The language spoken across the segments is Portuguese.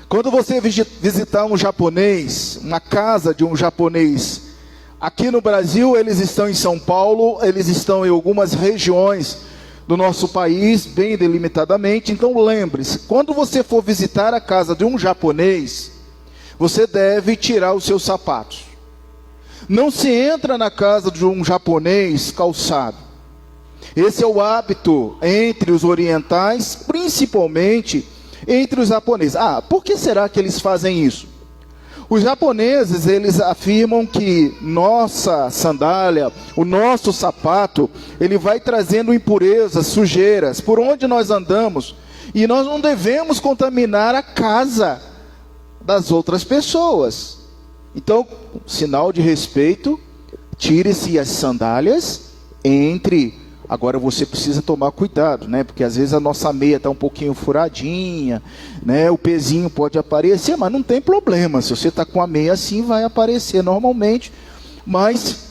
Quando você visitar um japonês, uma casa de um japonês, aqui no Brasil eles estão em São Paulo, eles estão em algumas regiões do nosso país, bem delimitadamente. Então lembre-se, quando você for visitar a casa de um japonês, você deve tirar os seus sapatos. Não se entra na casa de um japonês calçado. Esse é o hábito entre os orientais, principalmente entre os japoneses. Por que será que eles fazem isso? Os japoneses, eles afirmam que nossa sandália, o nosso sapato, ele vai trazendo impurezas, sujeiras, por onde nós andamos. E nós não devemos contaminar a casa das outras pessoas. Então, sinal de respeito, tire-se as sandálias, entre. Agora você precisa tomar cuidado, né? Porque às vezes a nossa meia está um pouquinho furadinha, né? O pezinho pode aparecer, mas não tem problema. Se você está com a meia assim, vai aparecer normalmente. Mas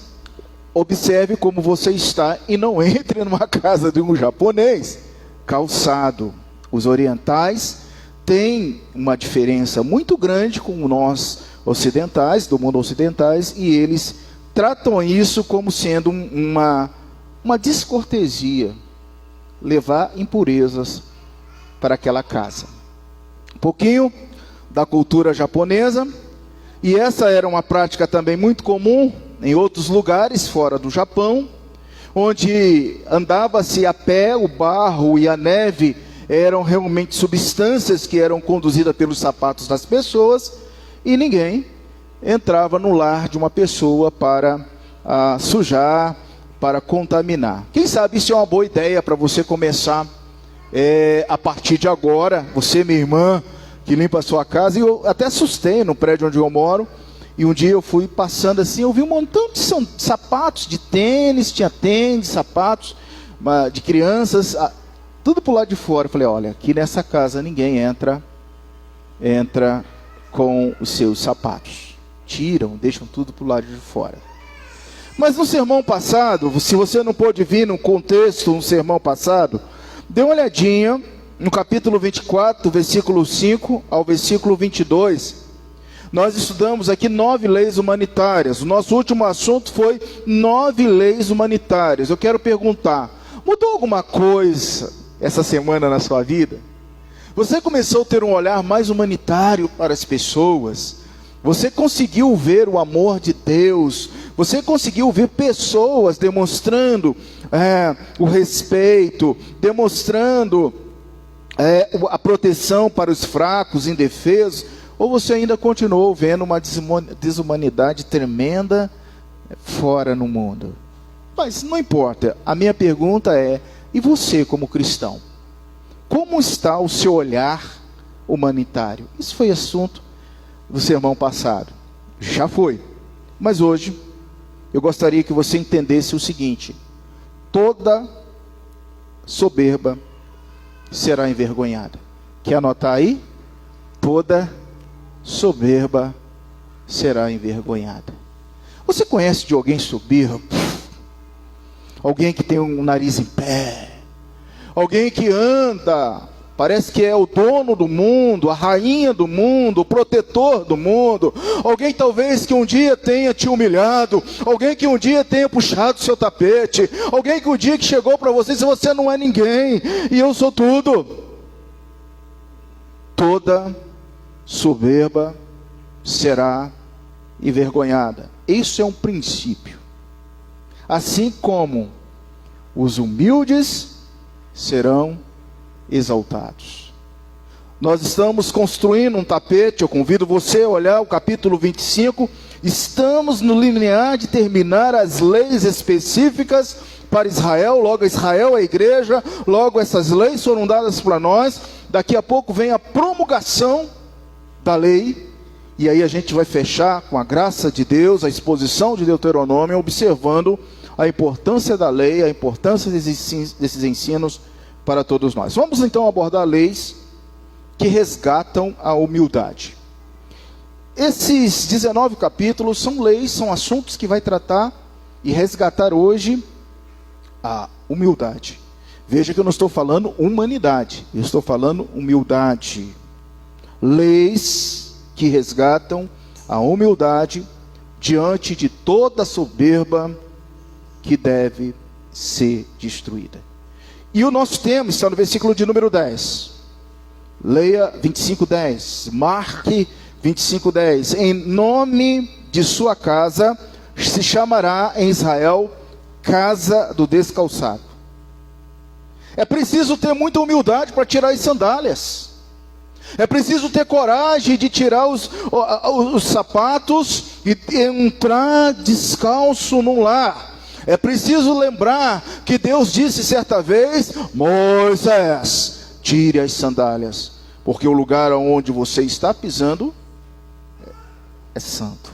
observe como você está e não entre numa casa de um japonês calçado. Os orientais têm uma diferença muito grande com nós ocidentais, do mundo ocidentais, e eles tratam isso como sendo uma descortesia, levar impurezas para aquela casa. Um pouquinho da cultura japonesa, e essa era uma prática também muito comum em outros lugares fora do Japão, onde andava-se a pé, o barro e a neve eram realmente substâncias que eram conduzidas pelos sapatos das pessoas, e ninguém entrava no lar de uma pessoa para sujar, para contaminar. Quem sabe isso é uma boa ideia para você começar a partir de agora. Você, minha irmã, que limpa a sua casa. E eu até assustei no prédio onde eu moro. E um dia eu fui passando assim, eu vi um montão de sapatos de tênis, tinha tênis, sapatos de crianças, tudo por lado de fora. Eu falei, olha, aqui nessa casa ninguém entra com os seus sapatos. Tiram, deixam tudo por lado de fora. Mas no sermão passado, se você não pôde vir no contexto no sermão passado, dê uma olhadinha no capítulo 24, versículo 5 ao versículo 22. Nós estudamos aqui 9 leis humanitárias. O nosso último assunto foi 9 leis humanitárias. Eu quero perguntar, mudou alguma coisa essa semana na sua vida? Você começou a ter um olhar mais humanitário para as pessoas? Você conseguiu ver o amor de Deus? Você conseguiu ver pessoas demonstrando o respeito, demonstrando a proteção para os fracos, indefesos? Ou você ainda continuou vendo uma desumanidade tremenda fora no mundo? Mas não importa, a minha pergunta é, e você como cristão? Como está o seu olhar humanitário? Isso foi assunto do sermão passado. Já foi. Mas hoje, eu gostaria que você entendesse o seguinte: toda soberba será envergonhada. Quer anotar aí? Toda soberba será envergonhada. Você conhece de alguém soberbo? Alguém que tem um nariz em pé? Alguém que anda, parece que é o dono do mundo, a rainha do mundo, o protetor do mundo. Alguém talvez que um dia tenha te humilhado. Alguém que um dia tenha puxado o seu tapete. Alguém que um dia que chegou para você e disse, você não é ninguém e eu sou tudo. Toda soberba será envergonhada. Isso é um princípio. Assim como os humildes serão exaltados. Nós estamos construindo um tapete. Eu convido você a olhar o capítulo 25. Estamos no linear de terminar as leis específicas para Israel. Logo Israel é a igreja. Logo essas leis foram dadas para nós. Daqui a pouco vem a promulgação da lei. E aí a gente vai fechar com a graça de Deus, a exposição de Deuteronômio, observando a importância da lei, a importância desses ensinos para todos nós. Vamos então abordar leis que resgatam a humildade. Esses 19 capítulos são leis, são assuntos que vai tratar e resgatar hoje a humildade. Veja que eu não estou falando humanidade, eu estou falando humildade. leis que resgatam a humildade diante de toda soberba que deve ser destruída. E o nosso tema está no versículo de número 10. Leia 25:10. Marque 25:10. Em nome de sua casa se chamará em Israel casa do descalçado. É preciso ter muita humildade para tirar as sandálias. É preciso ter coragem de tirar os sapatos e entrar descalço no lar. É preciso lembrar que Deus disse certa vez: Moisés, tire as sandálias, porque o lugar onde você está pisando é santo.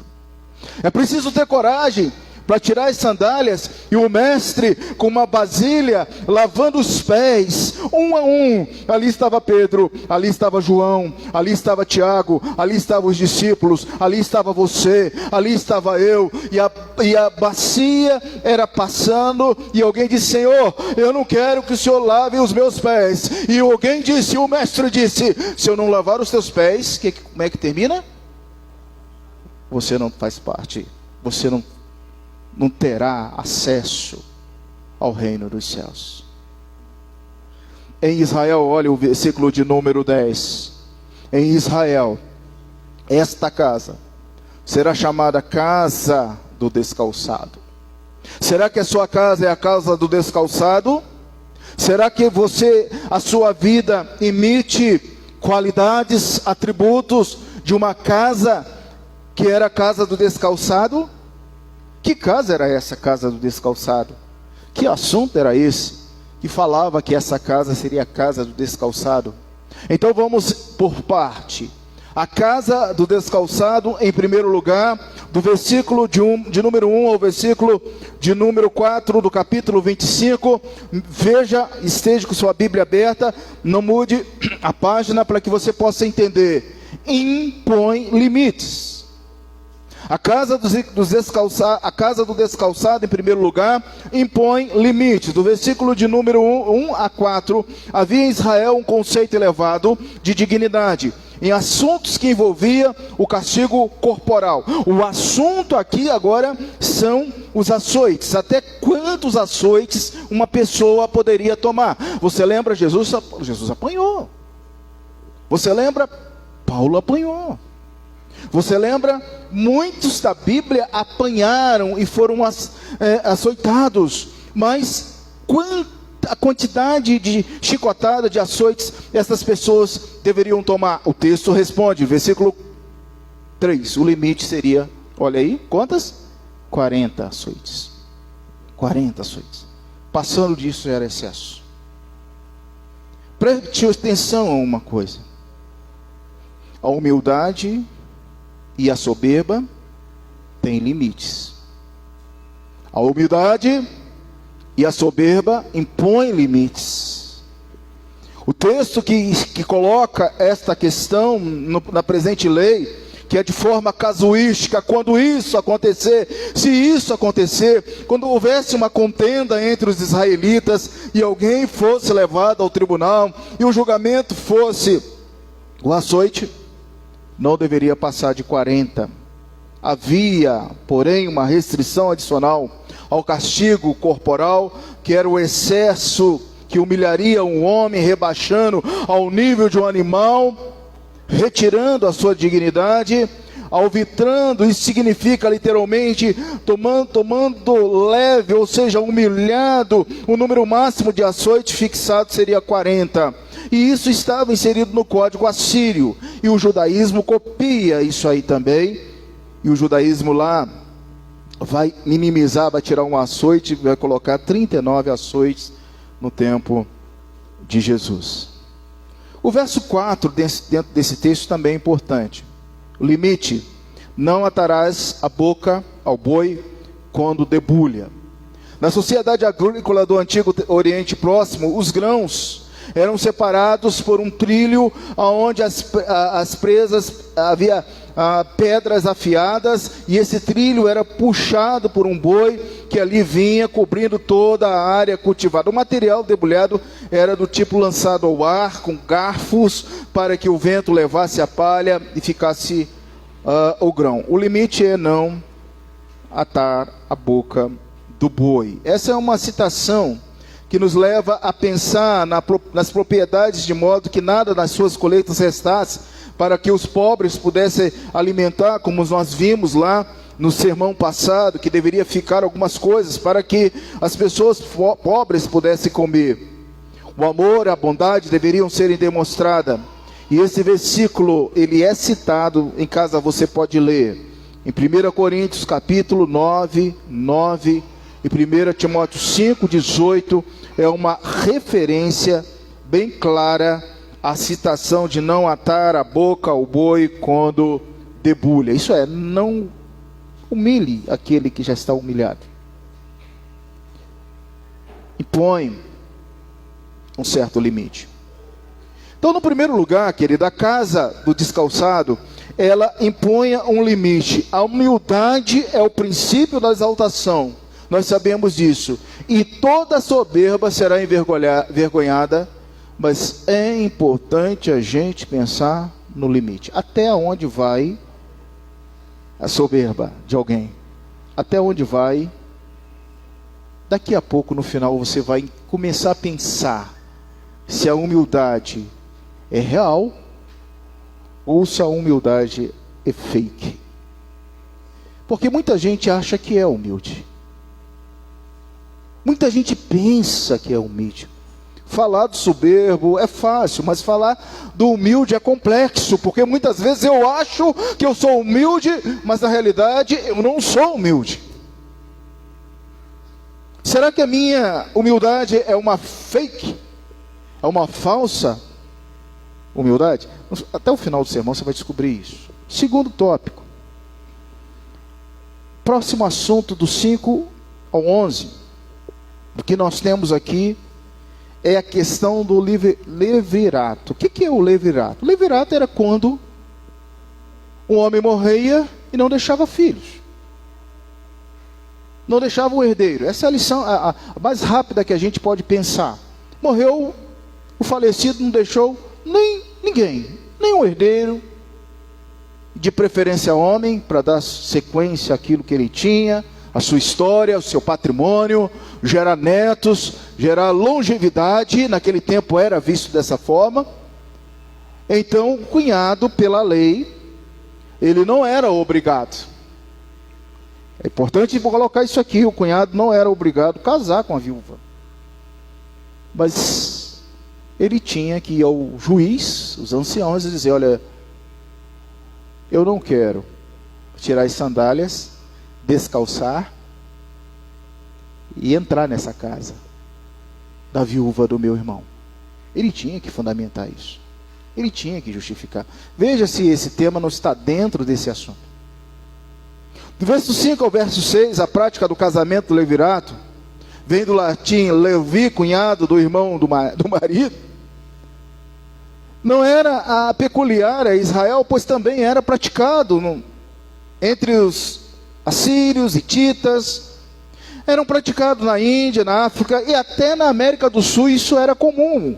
É preciso ter coragem para tirar as sandálias, e o mestre com uma vasilha lavando os pés, um a um. Ali estava Pedro, ali estava João, ali estava Tiago, ali estavam os discípulos, ali estava você, ali estava eu, e a bacia era passando, e alguém disse: Senhor, eu não quero que o Senhor lave os meus pés. E alguém disse, o mestre disse: se eu não lavar os teus pés, como é que termina? Você não faz parte, você não terá acesso ao reino dos céus. Em Israel, olha o versículo de número 10. Em Israel, esta casa será chamada casa do descalçado. Será que a sua casa é a casa do descalçado? Será que a sua vida emite qualidades, atributos de uma casa que era a casa do descalçado? Que casa era essa casa do descalçado? Que assunto era esse que falava que essa casa seria a casa do descalçado? Então vamos por parte. A casa do descalçado, em primeiro lugar, do versículo de número 1 ao versículo de número 4 do capítulo 25. Veja, esteja com sua Bíblia aberta, não mude a página para que você possa entender. Impõe limites. A casa do descalçado, em primeiro lugar, impõe limites. Do versículo de número 1 a 4, havia em Israel um conceito elevado de dignidade em assuntos que envolvia o castigo corporal. O assunto aqui agora são os açoites. Até quantos açoites uma pessoa poderia tomar? Você lembra? Jesus apanhou. Você lembra? Paulo apanhou. Você lembra? Muitos da Bíblia apanharam e foram açoitados. Mas a quantidade de chicotada, de açoites, essas pessoas deveriam tomar? O texto responde, versículo 3. O limite seria, olha aí, quantas? 40 açoites. 40 açoites. Passando disso era excesso. Preste atenção a uma coisa. A humildade e a soberba têm limites. A humildade e a soberba impõem limites. O texto que coloca esta questão na presente lei, que é de forma casuística, quando isso acontecer, se isso acontecer, quando houvesse uma contenda entre os israelitas e alguém fosse levado ao tribunal e o julgamento fosse o açoite, não deveria passar de 40. Havia, porém, uma restrição adicional ao castigo corporal, que era o excesso que humilharia um homem, rebaixando ao nível de um animal, retirando a sua dignidade. Alvitrando, isso significa literalmente tomando leve, ou seja, humilhado. O número máximo de açoite fixado seria 40. E isso estava inserido no código assírio. E o judaísmo copia isso aí também. E o judaísmo lá vai minimizar, vai tirar um açoite, vai colocar 39 açoites no tempo de Jesus. O verso 4 dentro desse texto também é importante. O limite: não atarás a boca ao boi quando debulha. Na sociedade agrícola do antigo Oriente Próximo, os grãos eram separados por um trilho, onde as presas havia pedras afiadas, e esse trilho era puxado por um boi que ali vinha cobrindo toda a área cultivada. O material debulhado era do tipo lançado ao ar, com garfos, para que o vento levasse a palha e ficasse o grão. O limite é não atar a boca do boi. Essa é uma citação que nos leva a pensar nas propriedades, de modo que nada das suas colheitas restasse, para que os pobres pudessem alimentar, como nós vimos lá no sermão passado, que deveria ficar algumas coisas para que as pessoas pobres pudessem comer. O amor e a bondade deveriam serem demonstradas. E esse versículo, ele é citado, em casa você pode ler, em 1 Coríntios capítulo 9, e 1 Timóteo 5, 18, é uma referência bem clara à citação de não atar a boca ao boi quando debulha. Isso é, não humilhe aquele que já está humilhado. Impõe um certo limite. Então, no primeiro lugar, querido, a casa do descalçado, ela impõe um limite. A humildade é o princípio da exaltação. Nós sabemos disso. E toda soberba será envergonhada, mas é importante a gente pensar no limite. Até onde vai a soberba de alguém? Até onde vai? Daqui a pouco, no final, você vai começar a pensar se a humildade é real ou se a humildade é fake. Porque muita gente acha que é humilde. Muita gente pensa que é humilde. Falar do soberbo é fácil, mas falar do humilde é complexo, porque muitas vezes eu acho que eu sou humilde, mas na realidade eu não sou humilde. Será que a minha humildade é uma fake? É uma falsa humildade? Até o final do sermão você vai descobrir isso. Segundo tópico. Próximo assunto, do 5 ao 11. O que nós temos aqui é a questão do levirato. O que é o levirato? O levirato era quando um homem morria e não deixava filhos. Não deixava o herdeiro. Essa é a lição a mais rápida que a gente pode pensar. Morreu, o falecido não deixou ninguém, nenhum herdeiro, de preferência homem, para dar sequência àquilo que ele tinha, a sua história, o seu patrimônio, gerar netos, gerar longevidade. Naquele tempo era visto dessa forma. Então, o cunhado, pela lei, ele não era obrigado. É importante colocar isso aqui: o cunhado não era obrigado a casar com a viúva, mas ele tinha que ir ao juiz, os anciãos, e dizer: olha, eu não quero tirar as sandálias, descalçar e entrar nessa casa da viúva do meu irmão. Ele tinha que fundamentar isso. Ele tinha que justificar. Veja se esse tema não está dentro desse assunto. Do verso 5 ao verso 6, a prática do casamento do levirato, vem do latim levi, cunhado do irmão do marido. Não era peculiar a Israel, pois também era praticado entre os assírios, hititas. Eram praticados na Índia, na África e até na América do Sul. Isso era comum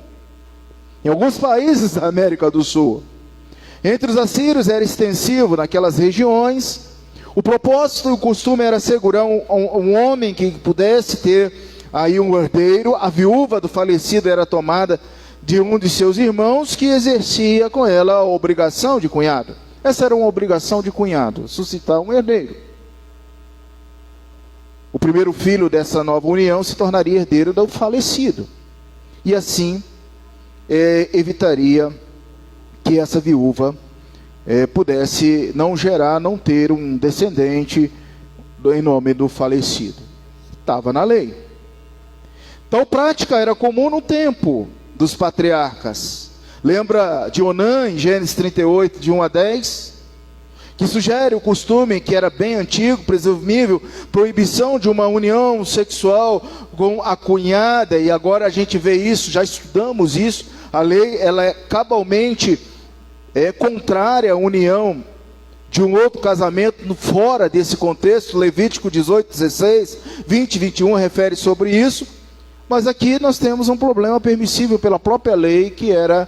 em alguns países da América do Sul. Entre os assírios era extensivo naquelas regiões. O propósito e o costume era assegurar um homem que pudesse ter aí um herdeiro. A viúva do falecido era tomada de um de seus irmãos, que exercia com ela a obrigação de cunhado. Essa era uma obrigação de cunhado, suscitar um herdeiro. O primeiro filho dessa nova união se tornaria herdeiro do falecido. E assim evitaria que essa viúva pudesse não ter um descendente em nome do falecido. Estava na lei. Tal prática era comum no tempo dos patriarcas. Lembra de Onã, em Gênesis 38, de 1 a 10? que sugere o costume que era bem antigo, presumível, proibição de uma união sexual com a cunhada, e agora a gente vê isso, já estudamos isso. A lei, ela é cabalmente contrária à união de um outro casamento fora desse contexto. Levítico 18, 16, 20 e 21 refere sobre isso. Mas aqui nós temos um problema permissível pela própria lei, que era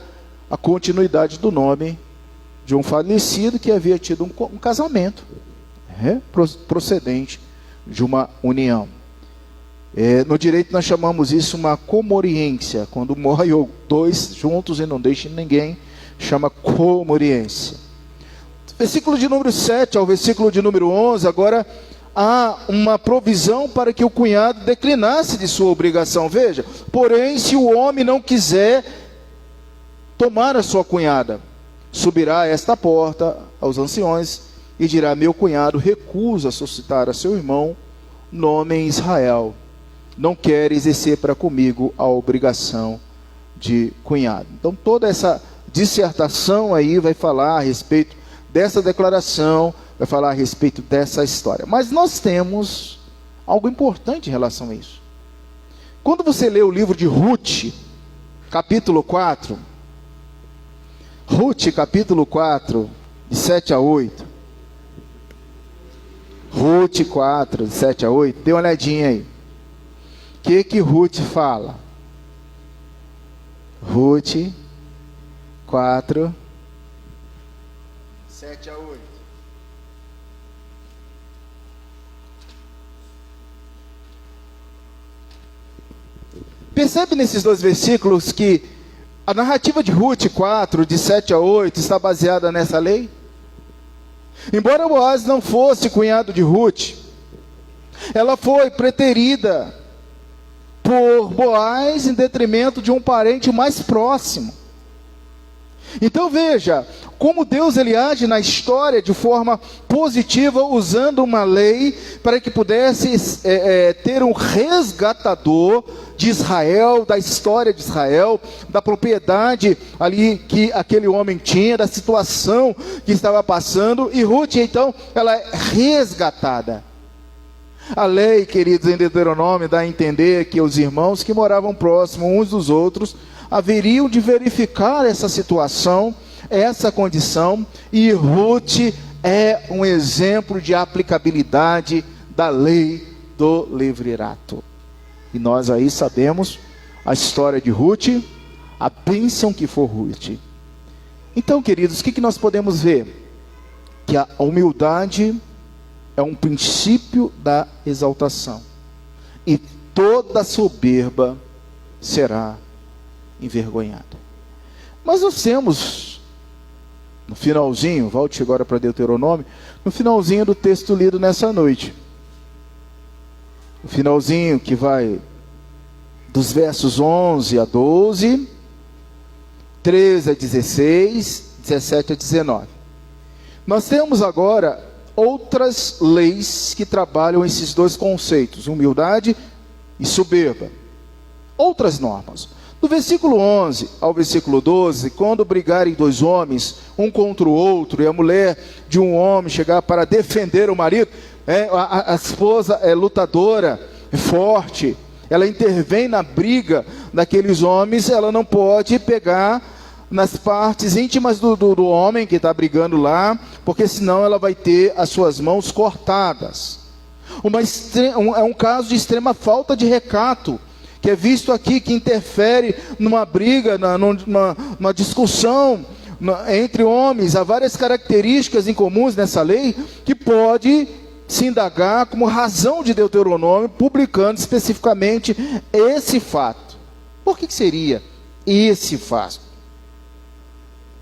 a continuidade do nome de um falecido que havia tido um casamento procedente de uma união. No direito nós chamamos isso uma comoriência, quando morre dois juntos e não deixa ninguém, chama comoriência. Versículo de número 7 ao versículo de número 11, agora há uma provisão para que o cunhado declinasse de sua obrigação. Veja, porém, se o homem não quiser tomar a sua cunhada, subirá a esta porta aos anciões e dirá: meu cunhado recusa suscitar a seu irmão nome em Israel, não quer exercer para comigo a obrigação de cunhado. Então toda essa dissertação aí vai falar a respeito dessa declaração, vai falar a respeito dessa história. Mas nós temos algo importante em relação a isso. Quando você lê o livro de Ruth, capítulo 4, Ruth, capítulo 4, de 7 a 8. Ruth 4, de 7 a 8. Dê uma olhadinha aí. O que Ruth fala? Ruth 4, 7 a 8. Percebe nesses dois versículos que a narrativa de Ruth 4, de 7 a 8, está baseada nessa lei? Embora Boaz não fosse cunhado de Ruth, ela foi preterida por Boaz em detrimento de um parente mais próximo. Então veja, como Deus ele age na história de forma positiva, usando uma lei para que pudesse ter um resgatador de Israel, da história de Israel, da propriedade ali que aquele homem tinha, da situação que estava passando. E Ruth então, ela é resgatada. A lei, queridos, em Deuteronômio dá a entender que os irmãos que moravam próximos uns dos outros haveriam de verificar essa situação, essa condição, e Ruth é um exemplo de aplicabilidade da lei do levirato. E nós aí sabemos a história de Ruth, a bênção que foi Ruth. Então, queridos, o que nós podemos ver? Que a humildade é um princípio da exaltação, e toda soberba será envergonhada. Mas nós temos, no finalzinho, volte agora para Deuteronômio, no finalzinho do texto lido nessa noite, o finalzinho que vai dos versos 11 a 12, 13 a 16, 17 a 19. Nós temos agora outras leis que trabalham esses dois conceitos, humildade e soberba. Outras normas. Do versículo 11 ao versículo 12, quando brigarem dois homens, um contra o outro, e a mulher de um homem chegar para defender o marido, a esposa é lutadora, é forte, ela intervém na briga daqueles homens, ela não pode pegar nas partes íntimas do homem que está brigando lá, porque senão ela vai ter as suas mãos cortadas. É um caso de extrema falta de recato, que é visto aqui, que interfere numa briga, numa discussão entre homens. Há várias características incomuns nessa lei, que pode se indagar como razão de Deuteronômio, publicando especificamente esse fato. Por que seria esse fato?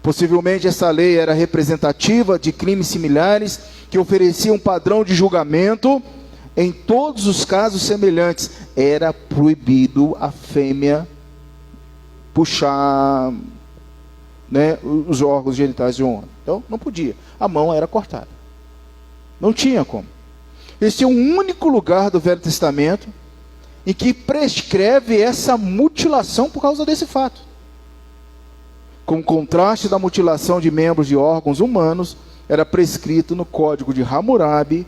Possivelmente essa lei era representativa de crimes similares, que ofereciam um padrão de julgamento. Em todos os casos semelhantes, era proibido a fêmea puxar, os órgãos genitais de um homem. Então, não podia. A mão era cortada. Não tinha como. Esse é o único lugar do Velho Testamento em que prescreve essa mutilação por causa desse fato. Com contraste da mutilação de membros de órgãos humanos, era prescrito no código de Hammurabi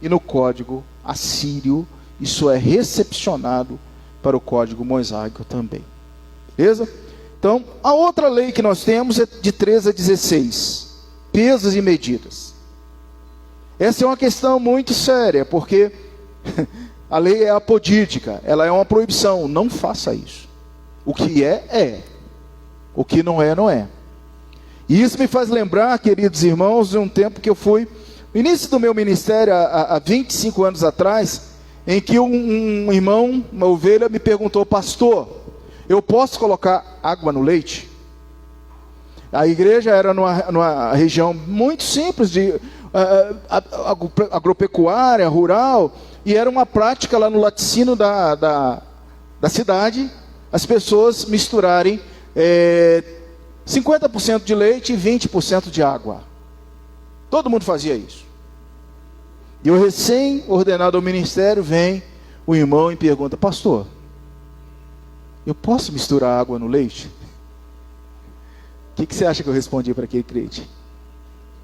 e no código assírio. Isso é recepcionado para o código mosaico também. Beleza? Então, a outra lei que nós temos é de 13 a 16. Pesos e medidas. Essa é uma questão muito séria, porque a lei é apodítica, ela é uma proibição. Não faça isso. O que é, é. O que não é, não é. E isso me faz lembrar, queridos irmãos, de um tempo que eu fui, no início do meu ministério, há 25 anos atrás, em que um irmão, uma ovelha, me perguntou: pastor, eu posso colocar água no leite? A igreja era numa região muito simples, de agropecuária, rural, e era uma prática lá no laticínio da cidade, as pessoas misturarem 50% de leite e 20% de água. Todo mundo fazia isso. E o recém-ordenado ao ministério, vem o irmão e pergunta: pastor, eu posso misturar água no leite? O que você acha que eu respondi para aquele crente?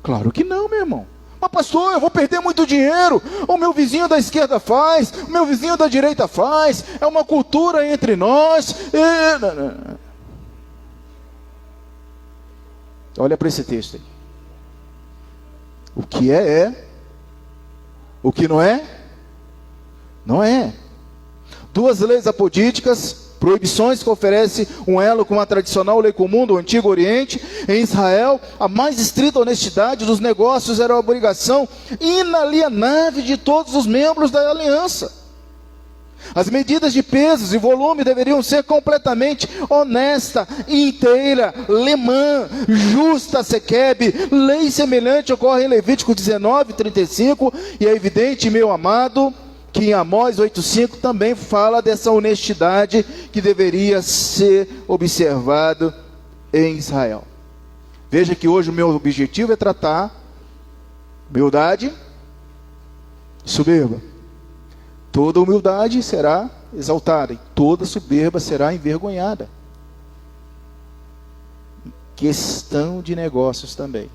Claro que não, meu irmão. Mas pastor, eu vou perder muito dinheiro. O meu vizinho da esquerda faz, o meu vizinho da direita faz. É uma cultura entre nós. Olha para esse texto aí. O que é. O que não é, não é. Duas leis apodíticas, proibições que oferecem um elo com a tradicional lei comum do Antigo Oriente. Em Israel, a mais estrita honestidade dos negócios era a obrigação inalienável de todos os membros da aliança. As medidas de pesos e volume deveriam ser completamente honesta, inteira, lemã, justa, sequebe. Lei semelhante ocorre em Levítico 19:35, e é evidente, meu amado, que em Amós 8:5 também fala dessa honestidade que deveria ser observado em Israel. Veja que hoje o meu objetivo é tratar humildade e soberba. Toda humildade será exaltada e toda soberba será envergonhada. Questão de negócios também.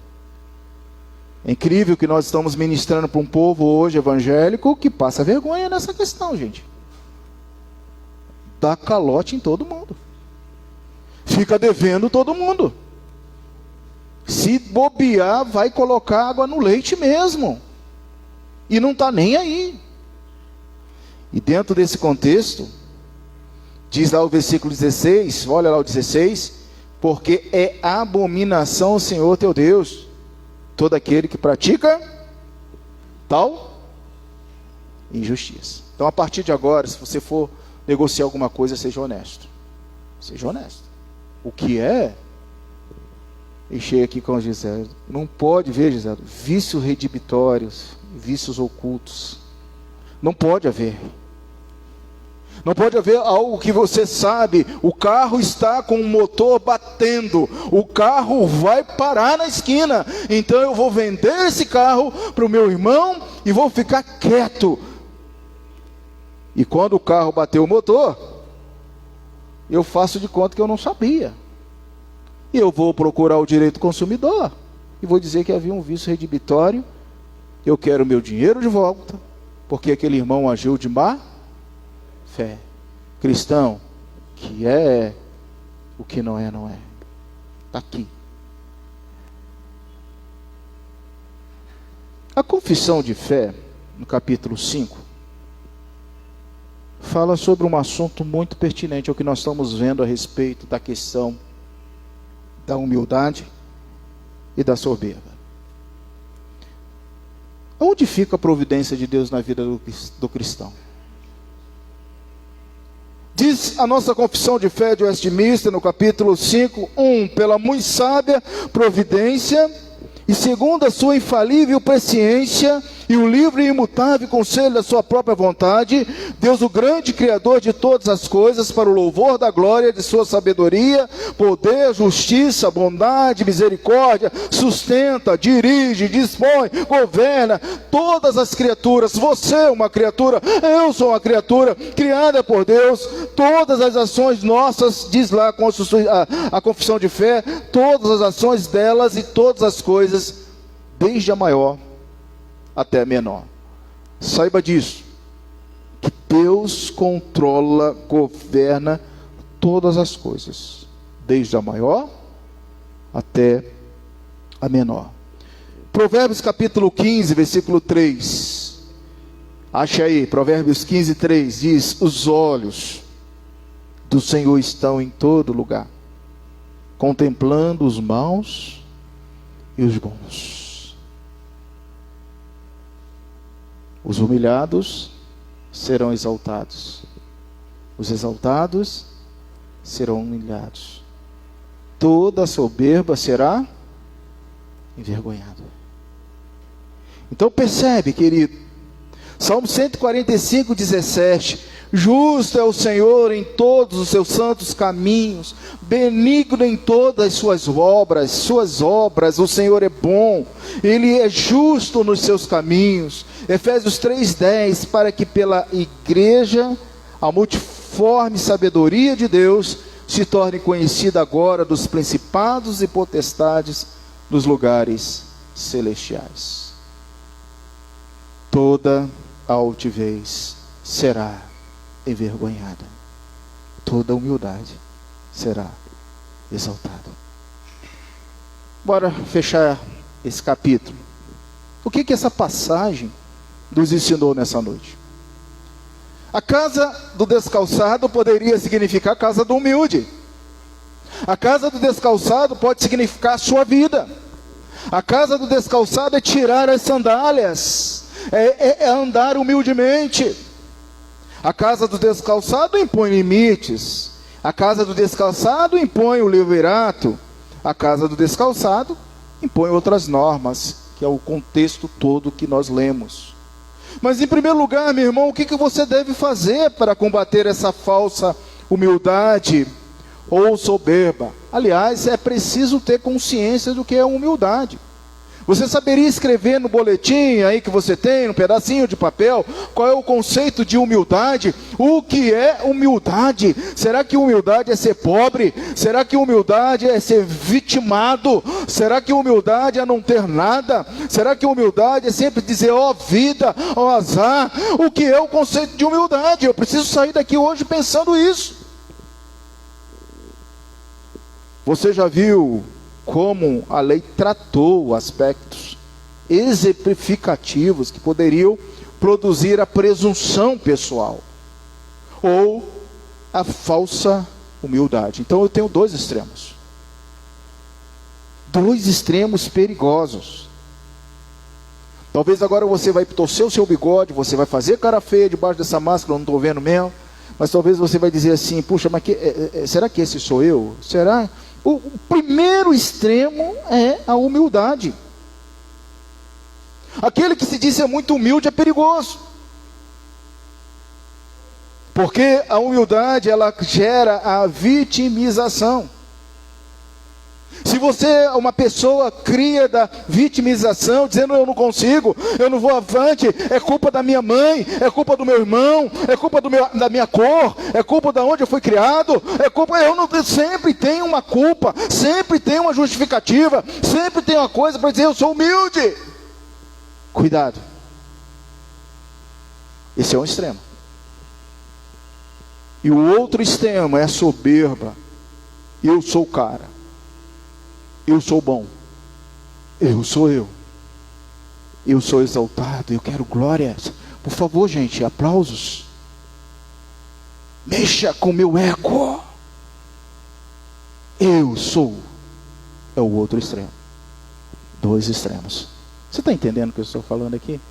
É incrível que nós estamos ministrando para um povo hoje evangélico que passa vergonha nessa questão, gente. Dá calote em todo mundo. Fica devendo todo mundo. Se bobear, vai colocar água no leite mesmo. E não está nem aí. E dentro desse contexto, diz lá o versículo 16, olha lá o 16, porque é abominação ao Senhor teu Deus, todo aquele que pratica tal injustiça. Então, a partir de agora, se você for negociar alguma coisa, seja honesto. Seja honesto. O que é? Enchei aqui com o Gisele. Não pode ver, Gisele, vícios redibitórios, vícios ocultos. Não pode haver. Não pode haver algo que você sabe, o carro está com o motor batendo, o carro vai parar na esquina, então eu vou vender esse carro para o meu irmão e vou ficar quieto. E quando o carro bater o motor, eu faço de conta que eu não sabia. E eu vou procurar o direito consumidor e vou dizer que havia um vício redibitório, eu quero meu dinheiro de volta, porque aquele irmão agiu de má fé. Cristão, que é o que não é, não é. Está aqui. A confissão de fé, no capítulo 5, fala sobre um assunto muito pertinente ao que nós estamos vendo a respeito da questão da humildade e da soberba. Onde fica a providência de Deus na vida do cristão? Diz a nossa confissão de fé de Westminster, no capítulo 5, 1, pela muito sábia providência, e segundo a sua infalível presciência, e o livre e imutável conselho da sua própria vontade, Deus, o grande Criador de todas as coisas, para o louvor da glória de sua sabedoria, poder, justiça, bondade, misericórdia, sustenta, dirige, dispõe, governa todas as criaturas. Você é uma criatura, eu sou uma criatura, criada por Deus. Todas as ações nossas, diz lá a confissão de fé, todas as ações delas e todas as coisas desde a maior até a menor. Saiba disso, que Deus controla, governa todas as coisas, desde a maior até a menor. Provérbios capítulo 15, versículo 3. Acha aí, Provérbios 15, 3, diz: os olhos do Senhor estão em todo lugar, contemplando os maus e os bons. Os humilhados serão exaltados, os exaltados serão humilhados, toda soberba será envergonhada. Então percebe, querido, Salmo 145, 17: justo é o Senhor em todos os seus santos caminhos, benigno em todas as suas obras, o Senhor é bom, Ele é justo nos seus caminhos. Efésios 3:10, para que pela igreja a multiforme sabedoria de Deus se torne conhecida agora dos principados e potestades dos lugares celestiais. Toda a altivez será envergonhada, toda humildade será exaltada. Bora fechar esse capítulo. O que essa passagem nos ensinou nessa noite? A casa do descalçado poderia significar a casa do humilde. A casa do descalçado pode significar a sua vida. A casa do descalçado é tirar as sandálias, é andar humildemente. A casa do descalçado impõe limites. A casa do descalçado impõe o levirato. A casa do descalçado impõe outras normas, que é o contexto todo que nós lemos. Mas em primeiro lugar, meu irmão, o que você deve fazer para combater essa falsa humildade ou soberba? Aliás, é preciso ter consciência do que é humildade. Você saberia escrever no boletim aí que você tem, num pedacinho de papel, qual é o conceito de humildade? O que é humildade? Será que humildade é ser pobre? Será que humildade é ser vitimado? Será que humildade é não ter nada? Será que humildade é sempre dizer, ó vida, ó azar? O que é o conceito de humildade? Eu preciso sair daqui hoje pensando isso. Você já viu como a lei tratou aspectos exemplificativos que poderiam produzir a presunção pessoal ou a falsa humildade? Então eu tenho dois extremos perigosos. Talvez agora você vai torcer o seu bigode, você vai fazer cara feia debaixo dessa máscara, eu não estou vendo mesmo, mas talvez você vai dizer assim, puxa, mas será que esse sou eu? Será? O primeiro extremo é a humildade. Aquele que se diz ser muito humilde é perigoso, porque a humildade ela gera a vitimização. Se você é uma pessoa cria da vitimização, dizendo eu não consigo, eu não vou avante, é culpa da minha mãe, é culpa do meu irmão, é culpa da minha cor, é culpa de onde eu fui criado, é culpa, sempre tem uma culpa, sempre tem uma justificativa, sempre tem uma coisa para dizer eu sou humilde. Cuidado. Esse é um extremo. E o outro extremo é a soberba. Eu sou o cara. Eu sou bom, eu sou exaltado, eu quero glórias. Por favor, gente, aplausos. Mexa com o meu ego. Eu sou, é o outro extremo. Dois extremos. Você está entendendo o que eu estou falando aqui?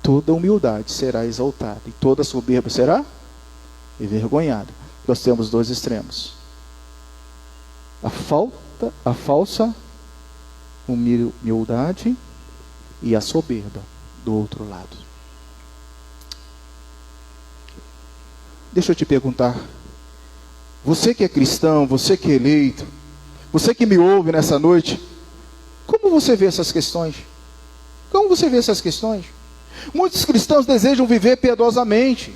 Toda humildade será exaltada e toda soberba será envergonhada. Nós temos dois extremos. A falsa humildade e a soberba do outro lado. Deixa eu te perguntar, você que é cristão, você que é eleito, você que me ouve nessa noite, como você vê essas questões? Como você vê essas questões? Muitos cristãos desejam viver piedosamente.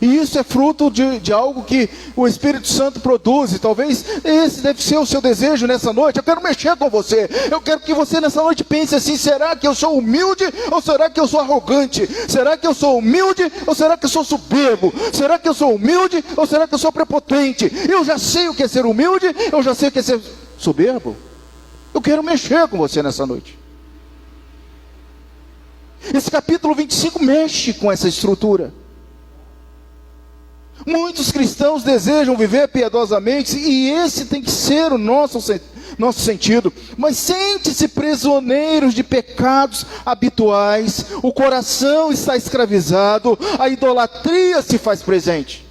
E isso é fruto de algo que o Espírito Santo produz. E talvez esse deve ser o seu desejo nessa noite. Eu quero mexer com você. Eu quero que você nessa noite pense assim: será que eu sou humilde ou será que eu sou arrogante? Será que eu sou humilde ou será que eu sou soberbo? Será que eu sou humilde ou será que eu sou prepotente? Eu já sei o que é ser humilde, eu já sei o que é ser soberbo. Eu quero mexer com você nessa noite. Esse capítulo 25 mexe com essa estrutura. Muitos cristãos desejam viver piedosamente, e esse tem que ser o nosso sentido. Mas sente-se prisioneiros de pecados habituais, o coração está escravizado, a idolatria se faz presente.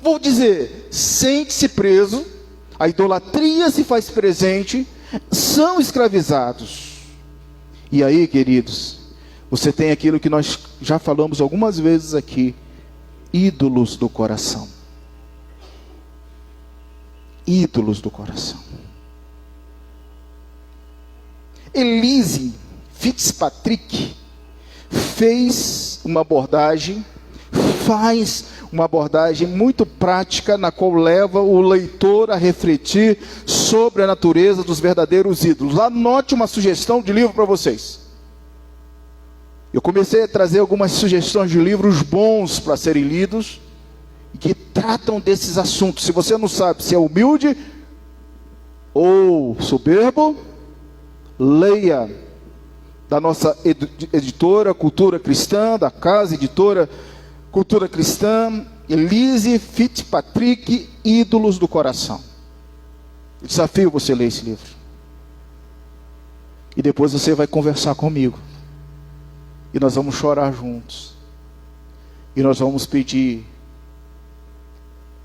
Vou dizer, sente-se preso, a idolatria se faz presente, são escravizados. E aí, queridos, você tem aquilo que nós já falamos algumas vezes aqui: ídolos do coração. Ídolos do coração. Elyse Fitzpatrick faz uma abordagem muito prática, na qual leva o leitor a refletir sobre a natureza dos verdadeiros ídolos. Anote uma sugestão de livro para vocês. Eu comecei a trazer algumas sugestões de livros bons para serem lidos, que tratam desses assuntos. Se você não sabe se é humilde ou soberbo, leia da nossa editora Cultura Cristã, da casa editora Cultura Cristã, Elyse Fitzpatrick, Ídolos do Coração. Eu desafio você a ler esse livro. E depois você vai conversar comigo. E nós vamos chorar juntos. E nós vamos pedir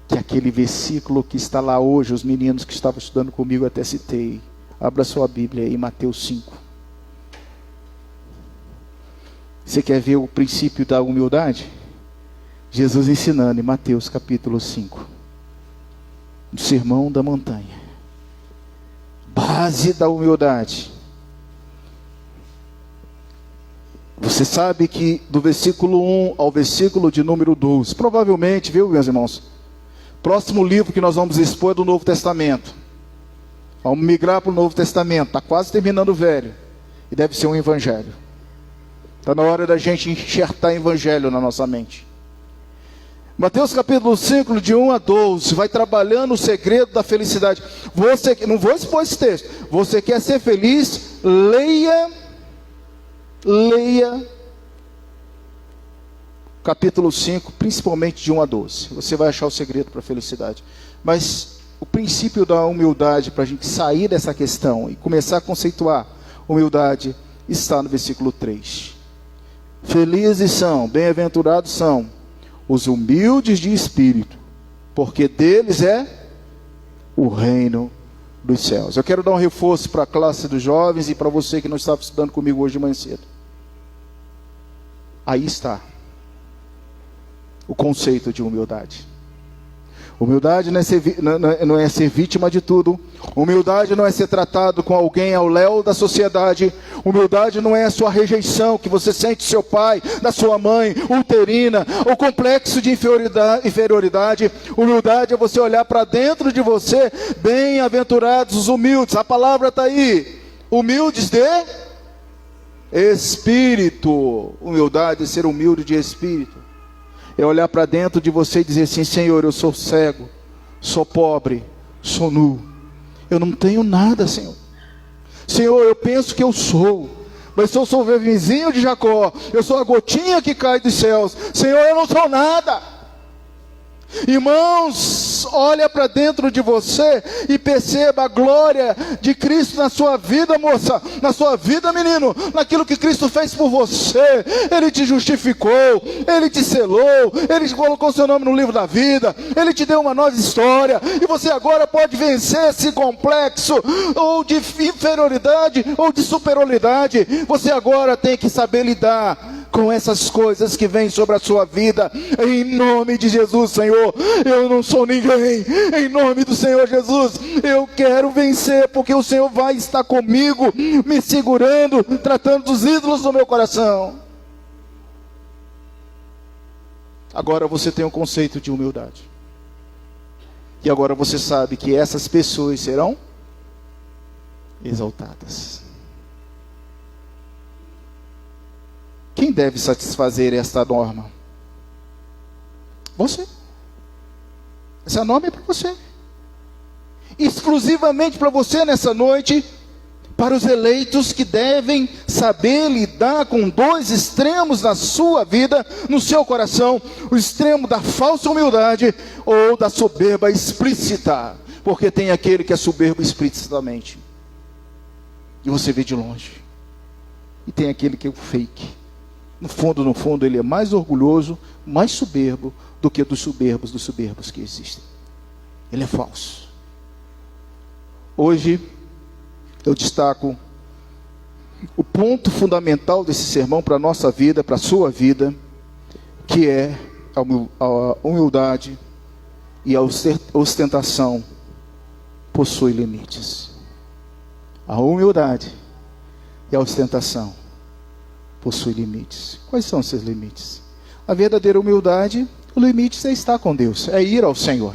que aquele versículo que está lá hoje, os meninos que estavam estudando comigo até citei. Abra sua Bíblia em Mateus 5. Você quer ver o princípio da humildade? Jesus ensinando em Mateus capítulo 5. No Sermão da Montanha. Base da humildade. Você sabe que do versículo 1 ao versículo de número 12, provavelmente, viu, meus irmãos? Próximo livro que nós vamos expor é do Novo Testamento. Vamos migrar para o Novo Testamento. Está quase terminando o Velho. E deve ser um Evangelho. Está na hora da gente enxertar Evangelho na nossa mente. Mateus capítulo 5, de 1 a 12, vai trabalhando o segredo da felicidade. Você, não vou expor esse texto. Você quer ser feliz? Leia capítulo 5, principalmente de 1 a 12. Você vai achar o segredo para a felicidade. Mas o princípio da humildade, para a gente sair dessa questão e começar a conceituar humildade, está no versículo 3. Felizes são, bem-aventurados são os humildes de espírito, porque deles é o reino dos céus. Eu quero dar um reforço para a classe dos jovens e para você que não estava estudando comigo hoje de manhã cedo. Aí está o conceito de humildade. Humildade não é ser vítima de tudo. Humildade não é ser tratado com alguém ao léu da sociedade. Humildade não é a sua rejeição que você sente do seu pai, da sua mãe, uterina, ou complexo de inferioridade. Humildade é você olhar para dentro de você. Bem-aventurados os humildes. A palavra está aí. Humildes de espírito. Humildade é ser humilde de espírito. É olhar para dentro de você e dizer assim: Senhor, eu sou cego, sou pobre, sou nu. Eu não tenho nada, Senhor. Senhor, eu penso que eu sou, mas eu sou o vizinho de Jacó. Eu sou a gotinha que cai dos céus. Senhor, eu não sou nada. Irmãos, olha para dentro de você e perceba a glória de Cristo na sua vida, moça, na sua vida, menino, naquilo que Cristo fez por você. Ele te justificou, Ele te selou, Ele colocou seu nome no livro da vida, Ele te deu uma nova história, e você agora pode vencer esse complexo, ou de inferioridade, ou de superioridade. Você agora tem que saber lidar com essas coisas que vêm sobre a sua vida, em nome de Jesus. Senhor, eu não sou ninguém, em nome do Senhor Jesus, eu quero vencer, porque o Senhor vai estar comigo, me segurando, tratando dos ídolos do meu coração. Agora você tem um conceito de humildade. E agora você sabe que essas pessoas serão exaltadas. Quem deve satisfazer esta norma? Você. Essa norma é para você. Exclusivamente para você nessa noite. Para os eleitos que devem saber lidar com dois extremos na sua vida, no seu coração. O extremo da falsa humildade ou da soberba explícita. Porque tem aquele que é soberbo explicitamente. E você vê de longe. E tem aquele que é o fake. No fundo, ele é mais orgulhoso, mais soberbo do que dos soberbos que existem. Ele é falso. Hoje, eu destaco o ponto fundamental desse sermão para a nossa vida, para a sua vida, que é a humildade e a ostentação possui limites. A humildade e a ostentação possui limites. Quais são esses limites? A verdadeira humildade, o limite é estar com Deus, é ir ao Senhor,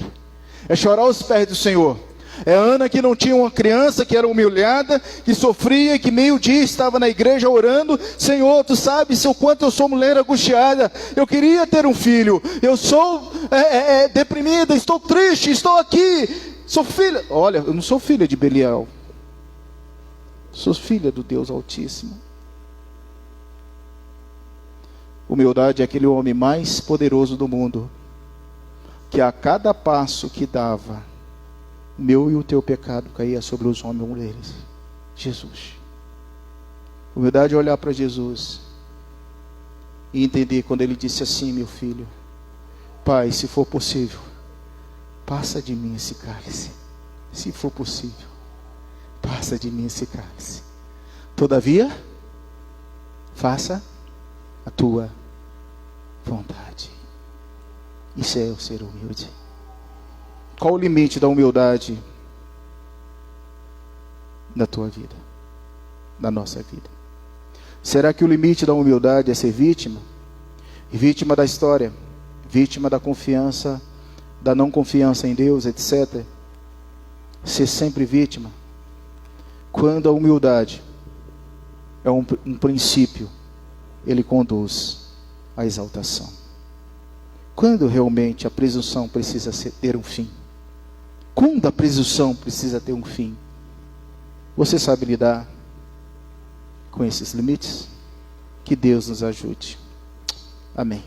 é chorar aos pés do Senhor. É Ana que não tinha uma criança, que era humilhada, que sofria, que meio-dia estava na igreja orando. Senhor, tu sabes o quanto eu sou mulher angustiada, eu queria ter um filho, eu sou deprimida, estou triste, estou aqui, sou filha. Olha, eu não sou filha de Belial, sou filha do Deus Altíssimo. Humildade é aquele homem mais poderoso do mundo, que a cada passo que dava, o meu e o teu pecado caía sobre os homens e mulheres. Jesus. Humildade é olhar para Jesus e entender quando ele disse assim: meu filho, Pai, se for possível, passa de mim esse cálice. Se for possível, passa de mim esse cálice. Todavia, faça a tua vontade. Isso é o ser humilde. Qual o limite da humildade na tua vida, na nossa vida? Será que o limite da humildade é ser vítima? Vítima da história, vítima da confiança, da não confiança em Deus, etc. Ser sempre vítima? Quando a humildade é um princípio, ele conduz à exaltação. Quando realmente a presunção precisa ter um fim? Quando a presunção precisa ter um fim? Você sabe lidar com esses limites? Que Deus nos ajude. Amém.